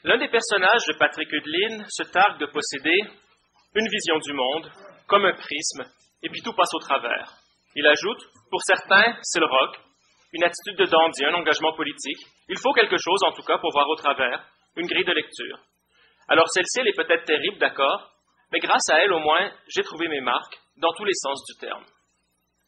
L'un des personnages de Patrick Hölderlin se targue de posséder une vision du monde, comme un prisme, et puis tout passe au travers. Il ajoute, pour certains, c'est le rock, une attitude de dandy, un engagement politique. Il faut quelque chose, en tout cas, pour voir au travers, une grille de lecture. Alors celle-ci, elle est peut-être terrible, d'accord, mais grâce à elle, au moins, j'ai trouvé mes marques, dans tous les sens du terme.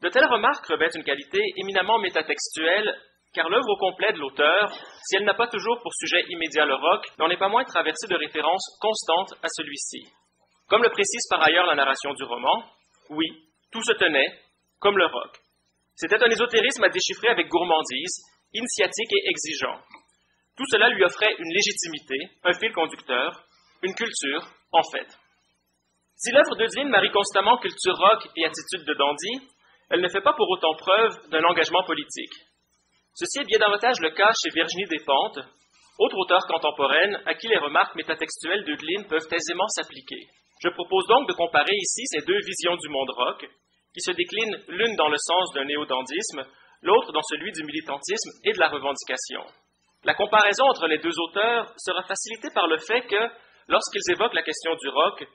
De telles remarques revêtent une qualité éminemment métatextuelle, car l'œuvre au complet de l'auteur, si elle n'a pas toujours pour sujet immédiat le rock, n'en est pas moins traversée de références constantes à celui-ci. Comme le précise par ailleurs la narration du roman, oui, tout se tenait comme le rock. C'était un ésotérisme à déchiffrer avec gourmandise, initiatique et exigeant. Tout cela lui offrait une légitimité, un fil conducteur, une culture, en fait. Si l'œuvre d'Hölderlin marie constamment culture rock et attitude de dandy, elle ne fait pas pour autant preuve d'un engagement politique. Ceci est bien davantage le cas chez Virginie Despentes, autre auteure contemporaine à qui les remarques métatextuelles d'Hölderlin peuvent aisément s'appliquer. Je propose donc de comparer ici ces deux visions du monde rock, qui se déclinent l'une dans le sens d'un néo-dandisme, l'autre dans celui du militantisme et de la revendication. La comparaison entre les deux auteurs sera facilitée par le fait que, lorsqu'ils évoquent la question du rock,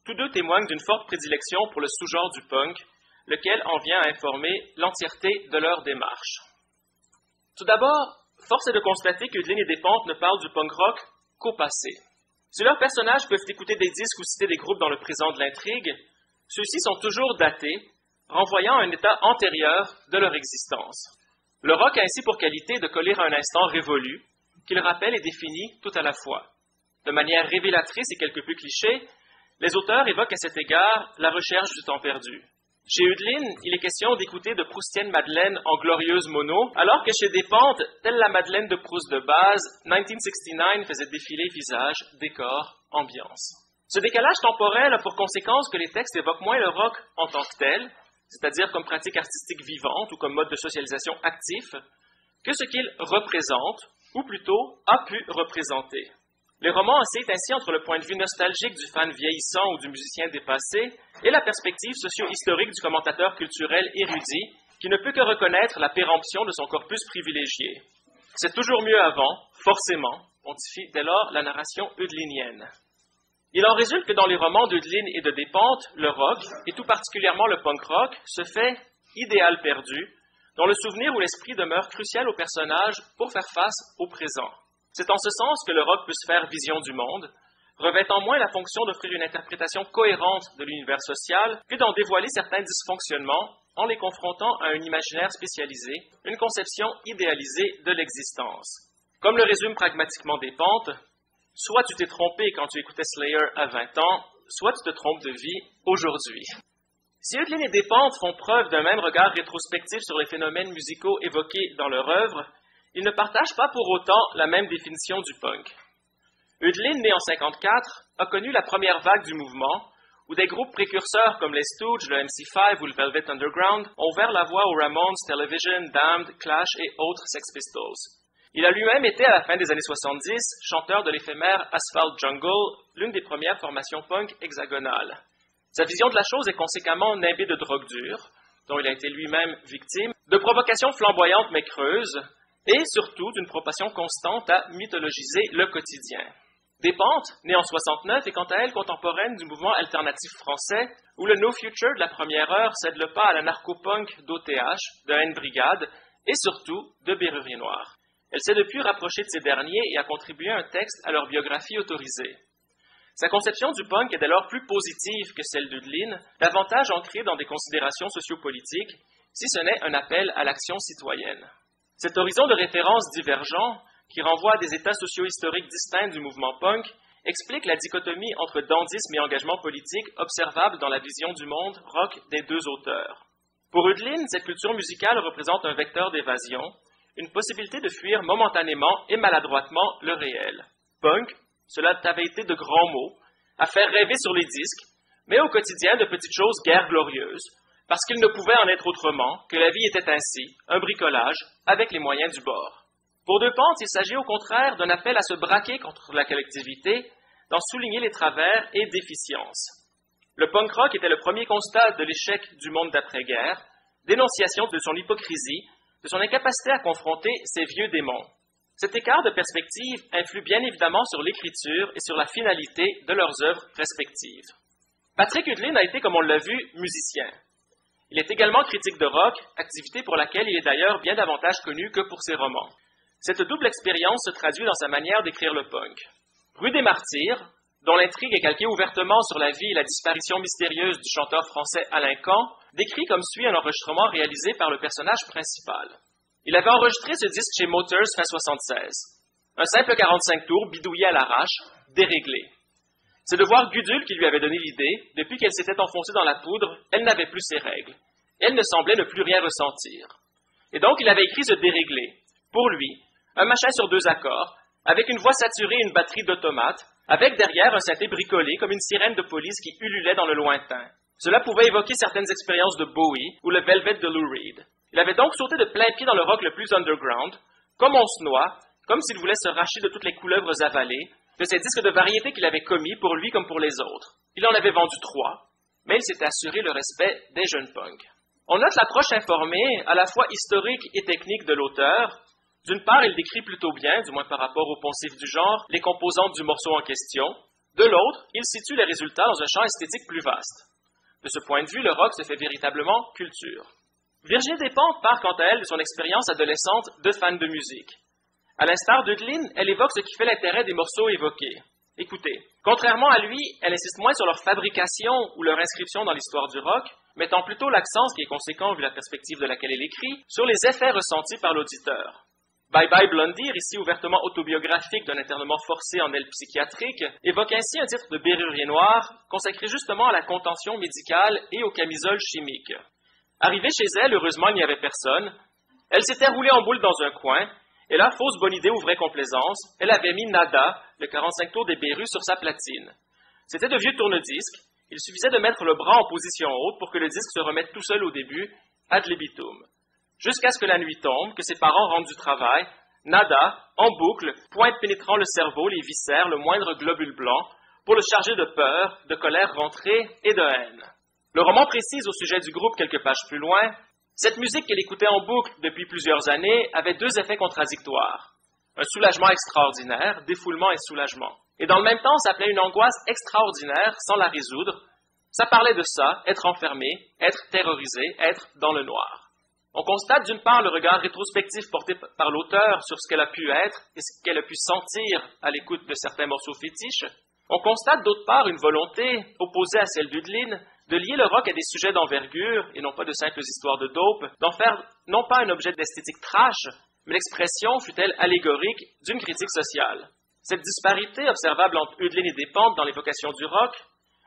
tous deux témoignent d'une forte prédilection pour le sous-genre du punk, lequel en vient à informer l'entièreté de leur démarche. Tout d'abord, force est de constater qu'Hölderlin et Despentes ne parlent du punk rock qu'au passé. Si leurs personnages peuvent écouter des disques ou citer des groupes dans le présent de l'intrigue, ceux-ci sont toujours datés, renvoyant à un état antérieur de leur existence. Le rock a ainsi pour qualité de coller à un instant révolu, qu'il rappelle et définit tout à la fois. De manière révélatrice et quelque peu cliché, les auteurs évoquent à cet égard la recherche du temps perdu. Chez Hölderlin, il est question d'écouter de Proustienne Madeleine en glorieuse mono, alors que chez Despentes, telle la Madeleine de Proust de base, 1969 faisait défiler visage, décor, ambiance. Ce décalage temporel a pour conséquence que les textes évoquent moins le rock en tant que tel, c'est-à-dire comme pratique artistique vivante ou comme mode de socialisation actif, que ce qu'il représente, ou plutôt a pu représenter. Les romans oscillent ainsi entre le point de vue nostalgique du fan vieillissant ou du musicien dépassé et la perspective socio-historique du commentateur culturel érudit qui ne peut que reconnaître la péremption de son corpus privilégié. C'est toujours mieux avant, forcément, pontifie dès lors la narration hölderlinienne. Il en résulte que dans les romans d'Hölderlin et de Despentes, le rock, et tout particulièrement le punk rock, se fait idéal perdu, dont le souvenir ou l'esprit demeure crucial au personnage pour faire face au présent. C'est en ce sens que le rock peut se faire vision du monde, revêtant moins la fonction d'offrir une interprétation cohérente de l'univers social que d'en dévoiler certains dysfonctionnements en les confrontant à un imaginaire spécialisé, une conception idéalisée de l'existence. Comme le résume pragmatiquement Despentes, soit tu t'es trompé quand tu écoutais Slayer à 20 ans, soit tu te trompes de vie aujourd'hui. Si Hölderlin et Despentes font preuve d'un même regard rétrospectif sur les phénomènes musicaux évoqués dans leur œuvre, ils ne partagent pas pour autant la même définition du punk. Hölderlin, né en 1954, a connu la première vague du mouvement, où des groupes précurseurs comme les Stooges, le MC5 ou le Velvet Underground ont ouvert la voie aux Ramones, Television, Damned, Clash et autres Sex Pistols. Il a lui-même été, à la fin des années 70, chanteur de l'éphémère Asphalt Jungle, l'une des premières formations punk hexagonales. Sa vision de la chose est conséquemment nimbée de drogue dure, dont il a été lui-même victime, de provocations flamboyantes mais creuses, et surtout d'une propension constante à mythologiser le quotidien. Despentes, née en 69, est quant à elle contemporaine du mouvement alternatif français, où le No Future de la première heure cède le pas à la narco-punk d'OTH, de N-Brigade, et surtout de Bérurier Noir. Elle s'est depuis rapprochée de ces derniers et a contribué un texte à leur biographie autorisée. Sa conception du punk est dès lors plus positive que celle d'Hölderlin, davantage ancrée dans des considérations sociopolitiques, si ce n'est un appel à l'action citoyenne. Cet horizon de référence divergent, qui renvoie à des états socio-historiques distincts du mouvement punk, explique la dichotomie entre dandisme et engagement politique observable dans la vision du monde rock des deux auteurs. Pour Hölderlin, cette culture musicale représente un vecteur d'évasion, une possibilité de fuir momentanément et maladroitement le réel. Punk, cela avait été de grands mots, à faire rêver sur les disques, mais au quotidien de petites choses guère glorieuses, parce qu'il ne pouvait en être autrement, que la vie était ainsi, un bricolage, avec les moyens du bord. Pour Despentes, il s'agit au contraire d'un appel à se braquer contre la collectivité, d'en souligner les travers et déficiences. Le punk rock était le premier constat de l'échec du monde d'après-guerre, dénonciation de son hypocrisie, de son incapacité à confronter ses vieux démons. Cet écart de perspective influe bien évidemment sur l'écriture et sur la finalité de leurs œuvres respectives. Patrick Hudlin a été, comme on l'a vu, musicien. Il est également critique de rock, activité pour laquelle il est d'ailleurs bien davantage connu que pour ses romans. Cette double expérience se traduit dans sa manière d'écrire le punk. Rue des Martyrs, dont l'intrigue est calquée ouvertement sur la vie et la disparition mystérieuse du chanteur français Alain Caen, décrit comme suit un enregistrement réalisé par le personnage principal. Il avait enregistré ce disque chez Motors fin 76. Un simple 45 tours bidouillé à l'arrache, déréglé. C'est de voir Gudule qui lui avait donné l'idée. Depuis qu'elle s'était enfoncée dans la poudre, elle n'avait plus ses règles. Elle ne semblait ne plus rien ressentir. Et donc il avait écrit ce déréglé. Pour lui, un machin sur 2 accords, avec une voix saturée et une batterie d'automate, avec derrière un synthé bricolé comme une sirène de police qui ululait dans le lointain. Cela pouvait évoquer certaines expériences de Bowie ou le Velvet de Lou Reed. Il avait donc sauté de plein pied dans le rock le plus underground, comme on se noie, comme s'il voulait se racheter de toutes les couleuvres avalées, de ces disques de variété qu'il avait commis pour lui comme pour les autres. Il en avait vendu 3, mais il s'était assuré le respect des jeunes punks. On note l'approche informée, à la fois historique et technique de l'auteur. D'une part, il décrit plutôt bien, du moins par rapport au poncif du genre, les composantes du morceau en question. De l'autre, il situe les résultats dans un champ esthétique plus vaste. De ce point de vue, le rock se fait véritablement culture. Virginie Despentes part quant à elle de son expérience adolescente de fan de musique. À l'instar d'Hudlin, elle évoque ce qui fait l'intérêt des morceaux évoqués. Écoutez, contrairement à lui, elle insiste moins sur leur fabrication ou leur inscription dans l'histoire du rock, mettant plutôt l'accent, ce qui est conséquent vu la perspective de laquelle elle écrit, sur les effets ressentis par l'auditeur. Bye Bye Blondie, ici ouvertement autobiographique d'un internement forcé en aile psychiatrique, évoque ainsi un titre de Bérurier Noir, consacré justement à la contention médicale et aux camisoles chimiques. Arrivée chez elle, heureusement il n'y avait personne. Elle s'était roulée en boule dans un coin, et là, fausse bonne idée ou vraie complaisance, elle avait mis Nada, le 45 tours des Bérus, sur sa platine. C'était de vieux tourne-disques, il suffisait de mettre le bras en position haute pour que le disque se remette tout seul au début, ad libitum. Jusqu'à ce que la nuit tombe, que ses parents rentrent du travail, Nada, en boucle, pointe pénétrant le cerveau, les viscères, le moindre globule blanc, pour le charger de peur, de colère rentrée et de haine. Le roman précise au sujet du groupe quelques pages plus loin. Cette musique qu'elle écoutait en boucle depuis plusieurs années avait 2 effets contradictoires. Un soulagement extraordinaire, défoulement et soulagement. Et dans le même temps, ça appelait une angoisse extraordinaire sans la résoudre. Ça parlait de ça, être enfermé, être terrorisé, être dans le noir. On constate d'une part le regard rétrospectif porté par l'auteur sur ce qu'elle a pu être et ce qu'elle a pu sentir à l'écoute de certains morceaux fétiches. On constate d'autre part une volonté, opposée à celle d'Hudlin, de lier le rock à des sujets d'envergure, et non pas de simples histoires de dope, d'en faire non pas un objet d'esthétique trash, mais l'expression, fût-elle allégorique, d'une critique sociale. Cette disparité observable entre Hudlin et Despentes dans l'évocation du rock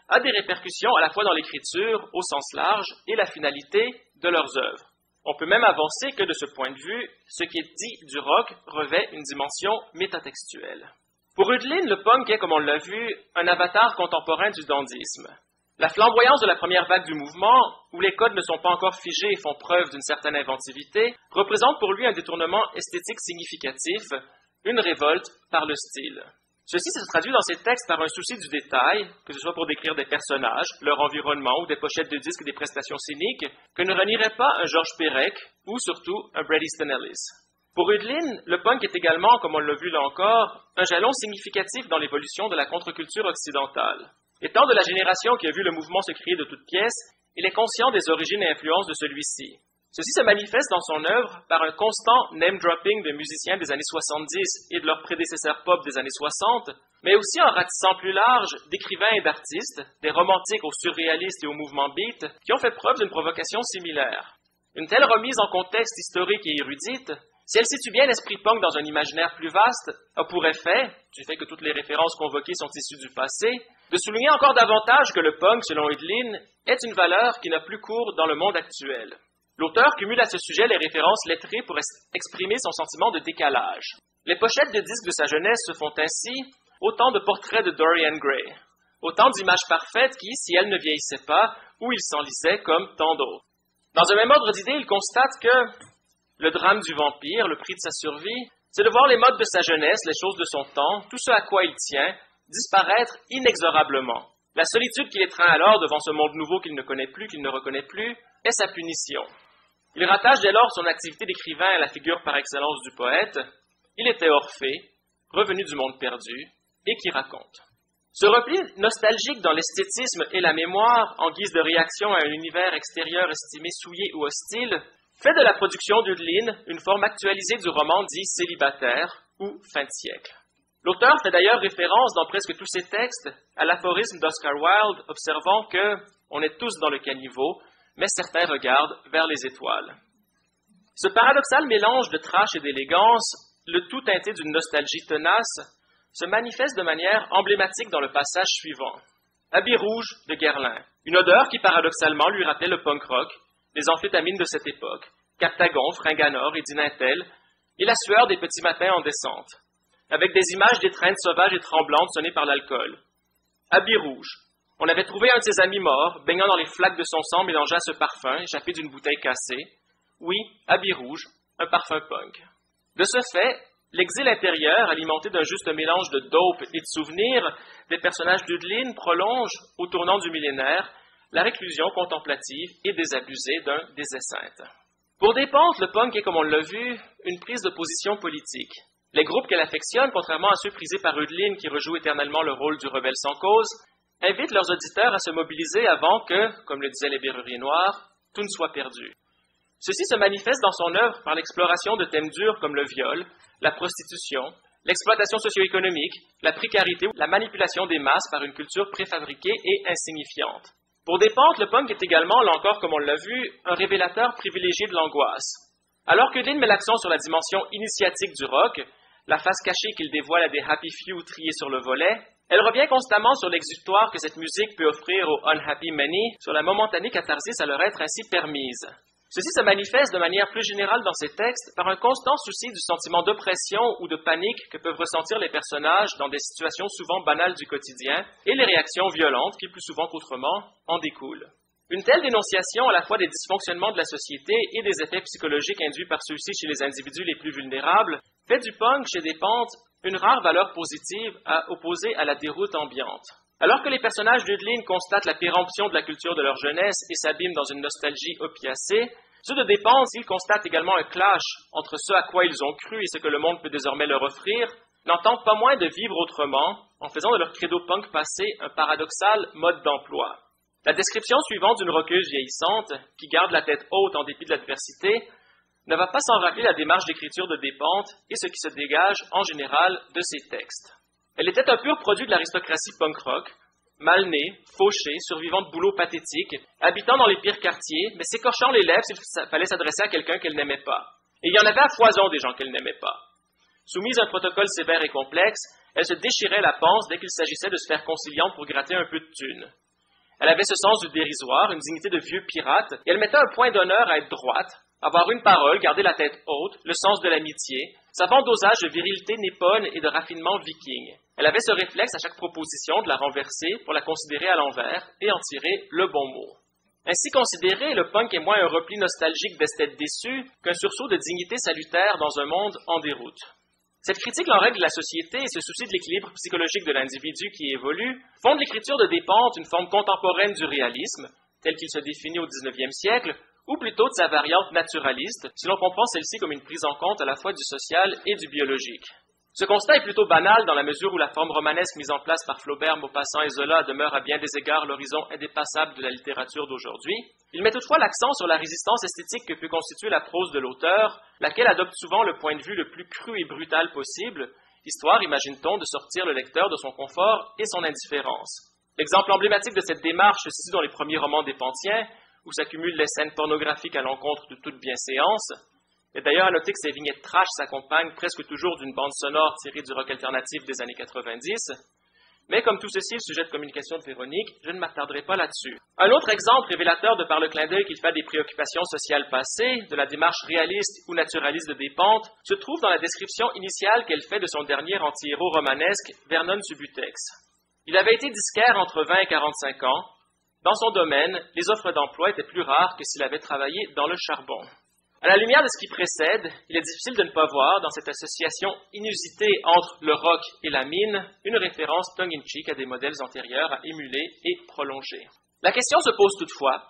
a des répercussions à la fois dans l'écriture, au sens large, et la finalité de leurs œuvres. On peut même avancer que de ce point de vue, ce qui est dit du rock revêt une dimension métatextuelle. Pour Hudlin, le punk est, comme on l'a vu, un avatar contemporain du dandysme. La flamboyance de la première vague du mouvement, où les codes ne sont pas encore figés et font preuve d'une certaine inventivité, représente pour lui un détournement esthétique significatif, une révolte par le style. Ceci se traduit dans ses textes par un souci du détail, que ce soit pour décrire des personnages, leur environnement ou des pochettes de disques et des prestations scéniques, que ne renierait pas un Georges Perec ou surtout un Bret Easton Ellis. Pour Hudlin, le punk est également, comme on l'a vu là encore, un jalon significatif dans l'évolution de la contre-culture occidentale. Étant de la génération qui a vu le mouvement se créer de toutes pièces, il est conscient des origines et influences de celui-ci. Ceci se manifeste dans son œuvre par un constant name-dropping de musiciens des années 70 et de leurs prédécesseurs pop des années 60, mais aussi en ratissant plus large d'écrivains et d'artistes, des romantiques aux surréalistes et au mouvement beat, qui ont fait preuve d'une provocation similaire. Une telle remise en contexte historique et érudite, si elle situe bien l'esprit punk dans un imaginaire plus vaste, a pour effet, du fait que toutes les références convoquées sont issues du passé, de souligner encore davantage que le punk, selon Hudlin, est une valeur qui n'a plus cours dans le monde actuel. L'auteur cumule à ce sujet les références lettrées pour exprimer son sentiment de décalage. Les pochettes de disques de sa jeunesse se font ainsi autant de portraits de Dorian Gray, autant d'images parfaites qui, si elles ne vieillissaient pas, ou ils s'enlisaient comme tant d'autres. Dans un même ordre d'idée, il constate que le drame du vampire, le prix de sa survie, c'est de voir les modes de sa jeunesse, les choses de son temps, tout ce à quoi il tient, disparaître inexorablement. La solitude qui l'étreint alors devant ce monde nouveau qu'il ne connaît plus, qu'il ne reconnaît plus, est sa punition. Il rattache dès lors son activité d'écrivain à la figure par excellence du poète, Il était Orphée, revenu du monde perdu, et qui raconte. Ce repli nostalgique dans l'esthétisme et la mémoire, en guise de réaction à un univers extérieur estimé souillé ou hostile, fait de la production d'Udlin une forme actualisée du roman dit célibataire ou fin de siècle. L'auteur fait d'ailleurs référence dans presque tous ses textes à l'aphorisme d'Oscar Wilde observant que « on est tous dans le caniveau, mais certains regardent vers les étoiles ». Ce paradoxal mélange de trash et d'élégance, le tout teinté d'une nostalgie tenace, se manifeste de manière emblématique dans le passage suivant. Habit rouge de Guerlain, une odeur qui paradoxalement lui rappelait le punk rock, les amphétamines de cette époque, Captagon, Fringanor et Dinantel, et la sueur des petits matins en descente, avec des images d'étreintes sauvages et tremblantes sonnées par l'alcool. Habit rouge. On avait trouvé un de ses amis morts, baignant dans les flaques de son sang mélangé à ce parfum, échappé d'une bouteille cassée. Oui, habit rouge, un parfum punk. De ce fait, l'exil intérieur, alimenté d'un juste mélange de dope et de souvenirs, des personnages d'Udlin prolonge, au tournant du millénaire, la réclusion contemplative et désabusée d'un désescinte. Pour Despentes, le punk est, comme on l'a vu, une prise de position politique. Les groupes qu'elle affectionne, contrairement à ceux prisés par Udlin qui rejoue éternellement le rôle du rebelle sans cause, invitent leurs auditeurs à se mobiliser avant que, comme le disaient les Berruriers noirs, tout ne soit perdu. Ceci se manifeste dans son œuvre par l'exploration de thèmes durs comme le viol, la prostitution, l'exploitation socio-économique, la précarité ou la manipulation des masses par une culture préfabriquée et insignifiante. Pour Despentes, le punk est également, là encore comme on l'a vu, un révélateur privilégié de l'angoisse. Alors que Udlin met l'accent sur la dimension initiatique du rock, la face cachée qu'il dévoile à des happy few triés sur le volet, elle revient constamment sur l'exutoire que cette musique peut offrir aux unhappy many, sur la momentanée catharsis à leur être ainsi permise. Ceci se manifeste de manière plus générale dans ses textes par un constant souci du sentiment d'oppression ou de panique que peuvent ressentir les personnages dans des situations souvent banales du quotidien et les réactions violentes qui, plus souvent qu'autrement, en découlent. Une telle dénonciation à la fois des dysfonctionnements de la société et des effets psychologiques induits par ceux-ci chez les individus les plus vulnérables fait du punk chez Despentes une rare valeur positive à opposer à la déroute ambiante. Alors que les personnages d'Udlin constatent la péremption de la culture de leur jeunesse et s'abîment dans une nostalgie opiacée, ceux de Despentes, ils constatent également un clash entre ce à quoi ils ont cru et ce que le monde peut désormais leur offrir, n'entendent pas moins de vivre autrement en faisant de leur credo punk passé un paradoxal mode d'emploi. La description suivante d'une roqueuse vieillissante, qui garde la tête haute en dépit de l'adversité, ne va pas sans rappeler la démarche d'écriture de Despentes et ce qui se dégage en général de ses textes. Elle était un pur produit de l'aristocratie punk rock, mal née, fauchée, survivant de boulots pathétiques, habitant dans les pires quartiers, mais s'écorchant les lèvres s'il fallait s'adresser à quelqu'un qu'elle n'aimait pas. Et il y en avait à foison des gens qu'elle n'aimait pas. Soumise à un protocole sévère et complexe, elle se déchirait la panse dès qu'il s'agissait de se faire conciliante pour gratter un peu de thunes. Elle avait ce sens du dérisoire, une dignité de vieux pirate, et elle mettait un point d'honneur à être droite, avoir une parole, garder la tête haute, le sens de l'amitié, savant dosage de virilité nippone et de raffinement viking. Elle avait ce réflexe à chaque proposition de la renverser pour la considérer à l'envers et en tirer le bon mot. Ainsi considéré, le punk est moins un repli nostalgique d'esthète déçue qu'un sursaut de dignité salutaire dans un monde en déroute. Cette critique en règle de la société et ce souci de l'équilibre psychologique de l'individu qui évolue font de l'écriture de Despentes une forme contemporaine du réalisme, tel qu'il se définit au XIXe siècle, ou plutôt de sa variante naturaliste, si l'on comprend celle-ci comme une prise en compte à la fois du social et du biologique. Ce constat est plutôt banal dans la mesure où la forme romanesque mise en place par Flaubert, Maupassant et Zola demeure à bien des égards l'horizon indépassable de la littérature d'aujourd'hui. Il met toutefois l'accent sur la résistance esthétique que peut constituer la prose de l'auteur, laquelle adopte souvent le point de vue le plus cru et brutal possible, histoire, imagine-t-on, de sortir le lecteur de son confort et son indifférence. L'exemple emblématique de cette démarche se situe dans les premiers romans despentiens, où s'accumulent les scènes pornographiques à l'encontre de toute bienséance. Et d'ailleurs, à noter que ces vignettes trash s'accompagnent presque toujours d'une bande sonore tirée du rock alternatif des années 90. Mais comme tout ceci est le sujet de communication de Véronique, je ne m'attarderai pas là-dessus. Un autre exemple révélateur de par le clin d'œil qu'il fait des préoccupations sociales passées, de la démarche réaliste ou naturaliste de Despentes, se trouve dans la description initiale qu'elle fait de son dernier anti-héros romanesque, Vernon Subutex. Il avait été disquaire entre 20 et 45 ans. Dans son domaine, les offres d'emploi étaient plus rares que s'il avait travaillé dans le charbon. À la lumière de ce qui précède, il est difficile de ne pas voir, dans cette association inusitée entre le rock et la mine, une référence tongue-in-cheek à des modèles antérieurs à émuler et prolonger. La question se pose toutefois,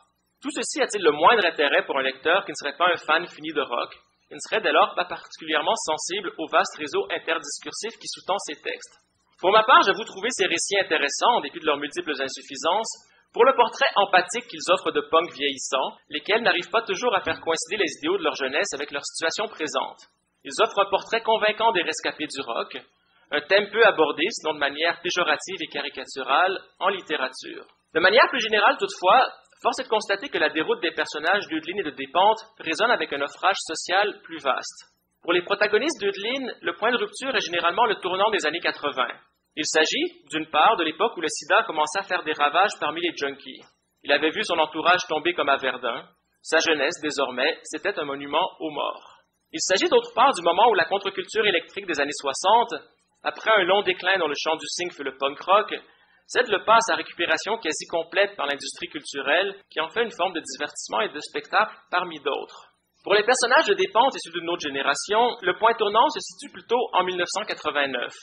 tout ceci a-t-il le moindre intérêt pour un lecteur qui ne serait pas un fan fini de rock, Il ne serait dès lors pas particulièrement sensible au vaste réseau interdiscursif qui sous-tend ces textes. Pour ma part, j'avoue trouver ces récits intéressants, en dépit de leurs multiples insuffisances, pour le portrait empathique qu'ils offrent de punks vieillissants, lesquels n'arrivent pas toujours à faire coïncider les idéaux de leur jeunesse avec leur situation présente. Ils offrent un portrait convaincant des rescapés du rock, un thème peu abordé, sinon de manière péjorative et caricaturale, en littérature. De manière plus générale, toutefois, force est de constater que la déroute des personnages d'Ödlin et de Despentes résonne avec un naufrage social plus vaste. Pour les protagonistes d'Ödlin, le point de rupture est généralement le tournant des années 80. Il s'agit, d'une part, de l'époque où le sida commençait à faire des ravages parmi les junkies. Il avait vu son entourage tomber comme à Verdun. Sa jeunesse, désormais, c'était un monument aux morts. Il s'agit d'autre part du moment où la contre-culture électrique des années 60, après un long déclin dans le champ du synth et le punk rock, cède le pas à sa récupération quasi complète par l'industrie culturelle qui en fait une forme de divertissement et de spectacle parmi d'autres. Pour les personnages de Despentes issus d'une autre génération, le point tournant se situe plutôt en 1989.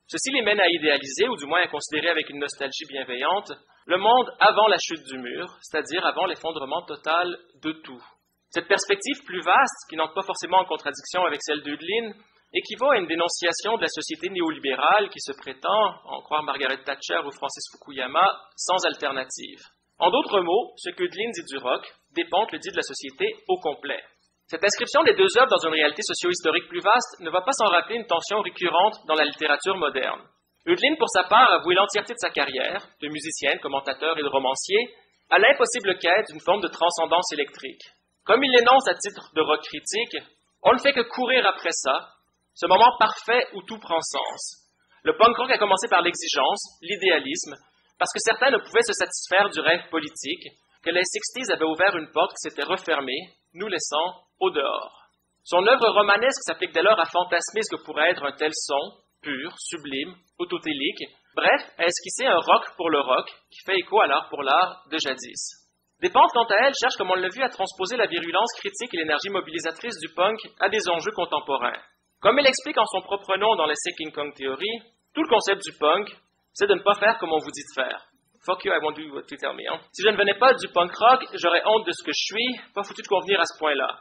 Ceci les mène à idéaliser, ou du moins à considérer avec une nostalgie bienveillante, le monde avant la chute du mur, c'est-à-dire avant l'effondrement total de tout. Cette perspective plus vaste, qui n'entre pas forcément en contradiction avec celle d'Ödlin, équivaut à une dénonciation de la société néolibérale qui se prétend, à en croire Margaret Thatcher ou Francis Fukuyama, sans alternative. En d'autres mots, ce qu'Ödlin dit du rock, Despentes le dit de la société au complet. Cette inscription des deux œuvres dans une réalité socio-historique plus vaste ne va pas sans rappeler une tension récurrente dans la littérature moderne. Ödlin, pour sa part, a voué l'entièreté de sa carrière, de musicien, de commentateur et de romancier, à l'impossible quête d'une forme de transcendance électrique. Comme il l'énonce à titre de rock critique, on ne fait que courir après ça, ce moment parfait où tout prend sens. Le punk rock a commencé par l'exigence, l'idéalisme, parce que certains ne pouvaient se satisfaire du rêve politique, que les 60s avaient ouvert une porte qui s'était refermée, nous laissant au dehors. Son œuvre romanesque s'applique dès lors à fantasmer ce que pourrait être un tel son, pur, sublime, autotélique, bref, à esquisser un rock pour le rock, qui fait écho à l'art pour l'art de jadis. Despentes, quant à elle, cherche, comme on l'a vu, à transposer la virulence critique et l'énergie mobilisatrice du punk à des enjeux contemporains. Comme elle explique en son propre nom dans l'essai King Kong Theory, tout le concept du punk, c'est de ne pas faire comme on vous dit de faire. Fuck you, I won't do what you tell me. Si je ne venais pas du punk rock, j'aurais honte de ce que je suis, pas foutu de convenir à ce point-là.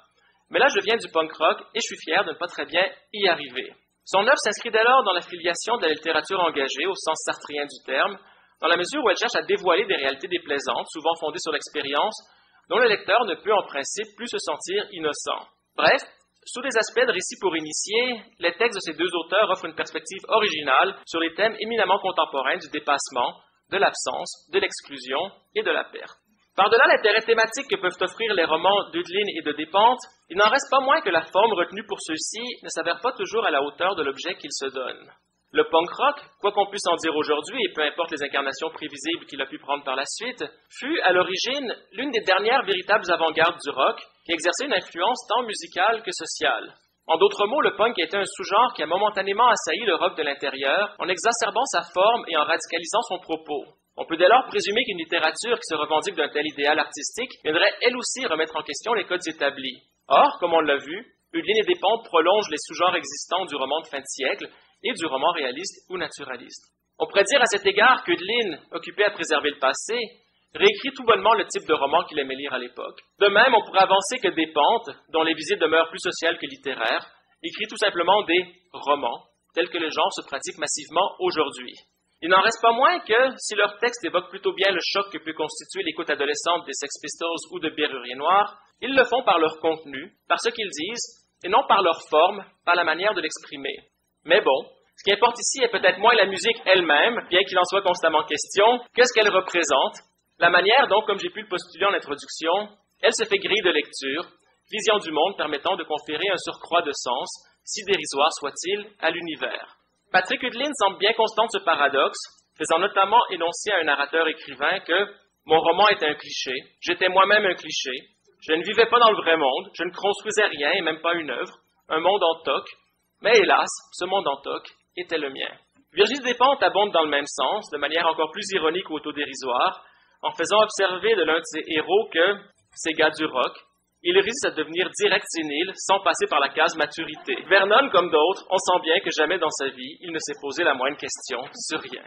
Mais là, je viens du punk rock et je suis fier de ne pas très bien y arriver. Son œuvre s'inscrit dès lors dans la filiation de la littérature engagée, au sens sartrien du terme, dans la mesure où elle cherche à dévoiler des réalités déplaisantes, souvent fondées sur l'expérience, dont le lecteur ne peut en principe plus se sentir innocent. Bref, sous des aspects de récit pour initiés, les textes de ces deux auteurs offrent une perspective originale sur les thèmes éminemment contemporains du dépassement, de l'absence, de l'exclusion et de la perte. Par-delà l'intérêt thématique que peuvent offrir les romans d'Ödlin et de Despentes, il n'en reste pas moins que la forme retenue pour ceux-ci ne s'avère pas toujours à la hauteur de l'objet qu'ils se donnent. Le punk rock, quoi qu'on puisse en dire aujourd'hui, et peu importe les incarnations prévisibles qu'il a pu prendre par la suite, fut, à l'origine, l'une des dernières véritables avant-gardes du rock, qui exerçait une influence tant musicale que sociale. En d'autres mots, le punk a été un sous-genre qui a momentanément assailli le rock de l'intérieur, en exacerbant sa forme et en radicalisant son propos. On peut dès lors présumer qu'une littérature qui se revendique d'un tel idéal artistique viendrait elle aussi remettre en question les codes établis. Or, comme on l'a vu, Ödlin et Despentes prolongent les sous-genres existants du roman de fin de siècle et du roman réaliste ou naturaliste. On pourrait dire à cet égard qu'Ödlin, occupé à préserver le passé, réécrit tout bonnement le type de roman qu'il aimait lire à l'époque. De même, on pourrait avancer que Despentes, dont les visites demeurent plus sociales que littéraires, écrit tout simplement des romans, tels que le genre se pratique massivement aujourd'hui. Il n'en reste pas moins que, si leurs textes évoquent plutôt bien le choc que peut constituer l'écoute adolescente des Sex Pistols ou de Bérurier Noir, ils le font par leur contenu, par ce qu'ils disent, et non par leur forme, par la manière de l'exprimer. Mais bon, ce qui importe ici est peut-être moins la musique elle-même, bien qu'il en soit constamment question, que ce qu'elle représente. La manière dont, comme j'ai pu le postuler en introduction, elle se fait grille de lecture, vision du monde permettant de conférer un surcroît de sens, si dérisoire soit-il, à l'univers. Patrick Ödlin semble bien constant de ce paradoxe, faisant notamment énoncer à un narrateur-écrivain que « mon roman était un cliché, j'étais moi-même un cliché, je ne vivais pas dans le vrai monde, je ne construisais rien et même pas une œuvre, un monde en toc, mais hélas, ce monde en toc était le mien. » Virgile Despentes abonde dans le même sens, de manière encore plus ironique ou autodérisoire, en faisant observer de l'un de ses héros que, ces gars du rock, il résiste à devenir direct sénile sans passer par la case maturité. Vernon, comme d'autres, on sent bien que jamais dans sa vie, il ne s'est posé la moindre question sur rien.